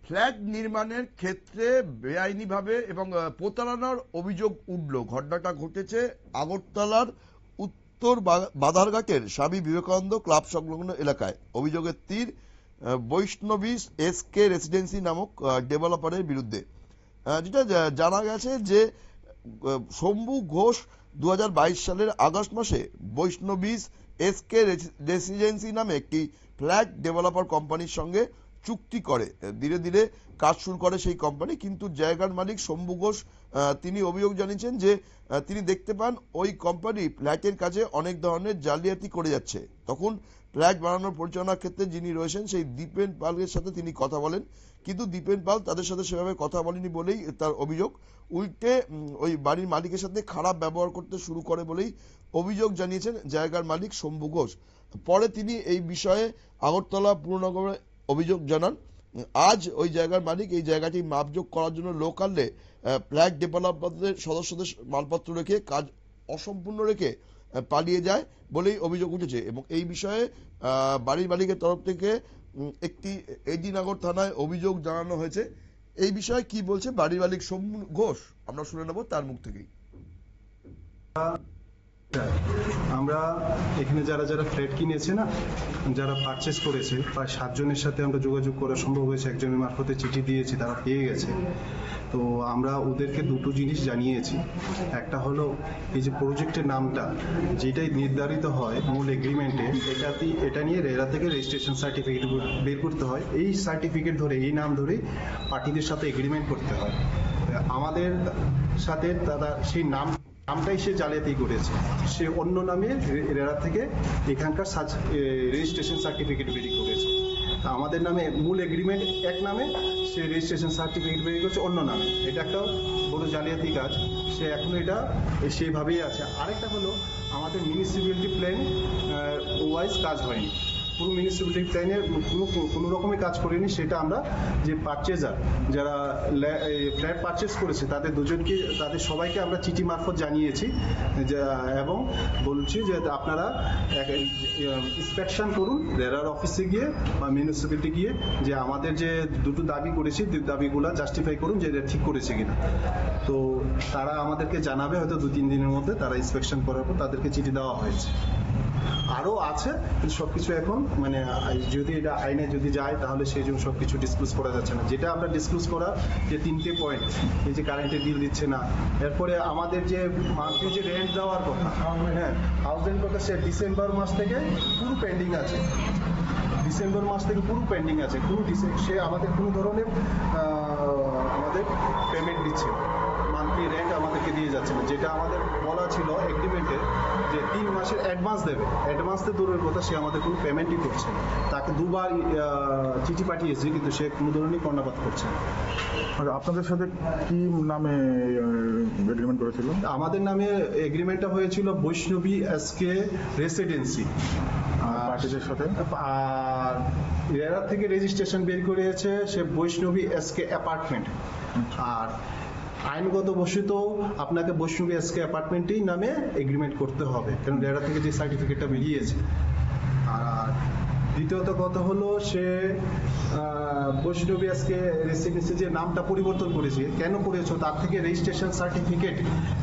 Flat নির্মাণের ক্ষেত্রে বেআইনিভাবে এবং প্রতারণার অভিযোগ উঠল। ঘটনাটা ঘটেছে আগরতলার উত্তর বাধারঘাটের স্বামী বিবেকানন্দ ক্লাব সংলগ্ন এলাকায়। অভিযোগের তীর বৈষ্ণবী এসকে রেসিডেন্সি নামক ডেভেলপারের বিরুদ্ধে। যেটা জানা গেছে যে শম্ভু ঘোষ 2022 সালের আগস্ট মাসে বৈষ্ণবী এসকে রেসিডেন্সি নামে একটি ফ্ল্যাট ডেভেলপার কোম্পানির সঙ্গে চুক্তি করে। ধীরে ধীরে কাজ শুরু করে সেই কোম্পানি, কিন্তু জায়গার মালিক শম্ভু ঘোষ তিনি অভিযোগ জানিয়েছেন যে তিনি দেখতে পান ওই কোম্পানি ফ্ল্যাটের কাজে অনেক ধরনের জালিয়াতি করে যাচ্ছে। তখন ফ্ল্যাট বানানোর পরিচালনার ক্ষেত্রে যিনি রয়েছেন সেই দীপেন পালের সাথে তিনি কথা বলেন, কিন্তু দীপেন পাল তাদের সাথে সেভাবে কথা বলেনি বলেই তার অভিযোগ। উল্টে ওই বাড়ির মালিকের সাথে খারাপ ব্যবহার করতে শুরু করে বলেই অভিযোগ জানিয়েছেন জায়গার মালিক শম্ভু ঘোষ। পরে তিনি এই বিষয়ে আগরতলা পুর নিগমে অভিযোগ জানান। আজ ওই জায়গার মালিক এই জায়গাটি মাপজোক করার জন্য লোক আনলে ফ্ল্যাট ডেভেলপারদের সদস্যদের মালপত্র রেখে কাজ অসম্পূর্ণ রেখে পালিয়ে যায় বলেই অভিযোগ উঠেছে। এবং এই বিষয়ে বাড়ির মালিকের তরফ থেকে একটি এডিনগর থানায় অভিযোগ জানানো হয়েছে। এই বিষয়ে কি বলছে বাড়ির মালিক শম্ভু ঘোষ আমরা শুনে নেব তার মুখ থেকেই। আমরা এখানে যারা যারা ফ্ল্যাট কিনেছে না, যারা পারচেস করেছে, প্রায় 7 জনের সাথে আমরা যোগাযোগ করা সম্ভব হয়েছে। একজনের মারফতে চিঠি দিয়েছি, তারা পেয়ে গেছে। তো আমরা ওদেরকে দুটো জিনিস জানিয়েছি। একটা হলো এই যে প্রজেক্টের নামটা যেটাই নির্ধারিত হয় মূল এগ্রিমেন্টে, এটা নিয়ে রেরা থেকে রেজিস্ট্রেশন সার্টিফিকেট বের করতে হয়। এই সার্টিফিকেট ধরে, এই নাম ধরে পার্টিদের সাথে এগ্রিমেন্ট করতে হয়। আমাদের সাথে দাদা সেই নামটাই সে জালিয়াতি করেছে। সে অন্য নামে রেরা থেকে এখানকার রেজিস্ট্রেশন সার্টিফিকেট বেরি করেছে। আমাদের নামে মূল এগ্রিমেন্ট এক নামে, সে রেজিস্ট্রেশন সার্টিফিকেট বেরি করেছে অন্য নামে। এটা একটা বড় জালিয়াতি কাজ। সে এখন এটা সেইভাবেই আছে। আরেকটা হলো আমাদের মিউনিসিপ্যালিটি প্ল্যান ওয়াইজ কাজ হয়নি। পুরো মিউনিসিপ্যালিটি প্ল্যানের কোনো রকমের কাজ করেনি। সেটা আমরা যে পারচেজার যারা ফ্ল্যাট পারচেস করেছে তাদের সবাইকে আমরা চিঠি মারফত জানিয়েছি এবং বলছি যে আপনারা ইন্সপেকশন করুন রেরার অফিসে গিয়ে বা মিউনিসিপ্যালিটি গিয়ে, যে আমাদের যে দুটো দাবি করেছি দাবিগুলো জাস্টিফাই করুন যে এটা ঠিক করেছে কিনা। তো তারা আমাদেরকে জানাবে হয়তো 2-3 দিনের মধ্যে। তারা ইন্সপেকশন করার পর তাদেরকে চিঠি দেওয়া হয়েছে। আরও আছে, কিন্তু সবকিছু এখন মানে যদি এটা আইনে যদি যায় তাহলে সেই জন্য সবকিছু ডিসক্লোজ করা যাচ্ছে না। যেটা আমরা ডিসক্লোজ করা যে 3টে পয়েন্ট, এই যে কারেন্টের বিল দিচ্ছে না, এরপরে আমাদের যে মান্থলি যে রেন্ট দেওয়ার কথা, হ্যাঁ হাউস রেন্ট কথা, সে ডিসেম্বর মাস থেকে পুরো পেন্ডিং আছে। ডিসেম্বর মাস থেকে পুরো পেন্ডিং আছে। সে আমাদের কোনো ধরনের আমাদের পেমেন্ট দিচ্ছে, মান্থলি রেন্ট আমাদেরকে দিয়ে যাচ্ছে না। যেটা আমাদের বলা ছিল এগ্রিমেন্টে যে 3 মাসের অ্যাডভান্স দেবে, অ্যাডভান্সতে দূরের কথা সে আমাদের কোনো পেমেন্টই করছে না। তাকে 2বার চিঠি পাঠিয়েছি, কিন্তু সে কোনো ধরনের কর্ণপাত করছে না। আপনাদের সাথে কি নামে এগ্রিমেন্ট করেছিল? আমাদের নামে এগ্রিমেন্টটা হয়েছিল বৈষ্ণবী এসকে রেসিডেন্সি। পার্টিদের সাথে আর রেরা থেকে রেজিস্ট্রেশন বের করেছে সে বৈষ্ণবী এসকে অ্যাপার্টমেন্ট। আর আইনগত বশত আপনাকে বৈষ্ণবী এসকে অ্যাপার্টমেন্টেই নামে এগ্রিমেন্ট করতে হবে, কারণ রেরা থেকে যে সার্টিফিকেটটা বেরিয়েছে। আর দ্বিতীয়ত কথা হলো সে বৈষ্ণবী এসকে রেসিডেন্সি যে নামটা পরিবর্তন করেছে, কেন করেছো তার থেকে রেজিস্ট্রেশন সার্টিফিকেট,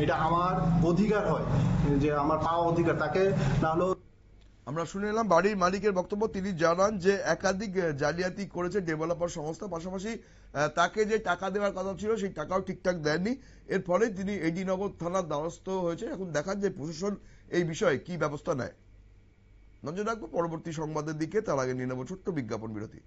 এটা আমার অধিকার হয়, যে আমার পাওয়া অধিকার। তাকে না হলেও আমরা শুনে এলাম বাড়ির মালিকের বক্তব্য। তিনি জানান যে একাধিক জালিয়াতি করেছে ডেভেলপার সংস্থা, পাশাপাশি তাকে যে টাকা দেওয়ার কথা ছিল সেই টাকাও ঠিকঠাক দেননি। এর ফলে তিনি এডিনগর থানার দ্বারস্থ হয়েছে। এখন দেখার যে প্রশাসন এই বিষয়ে কি ব্যবস্থা নেয়। নজর রাখবো পরবর্তী সংবাদের দিকে। তার আগে নিয়ে নেব ছোট্ট বিজ্ঞাপন বিরতি।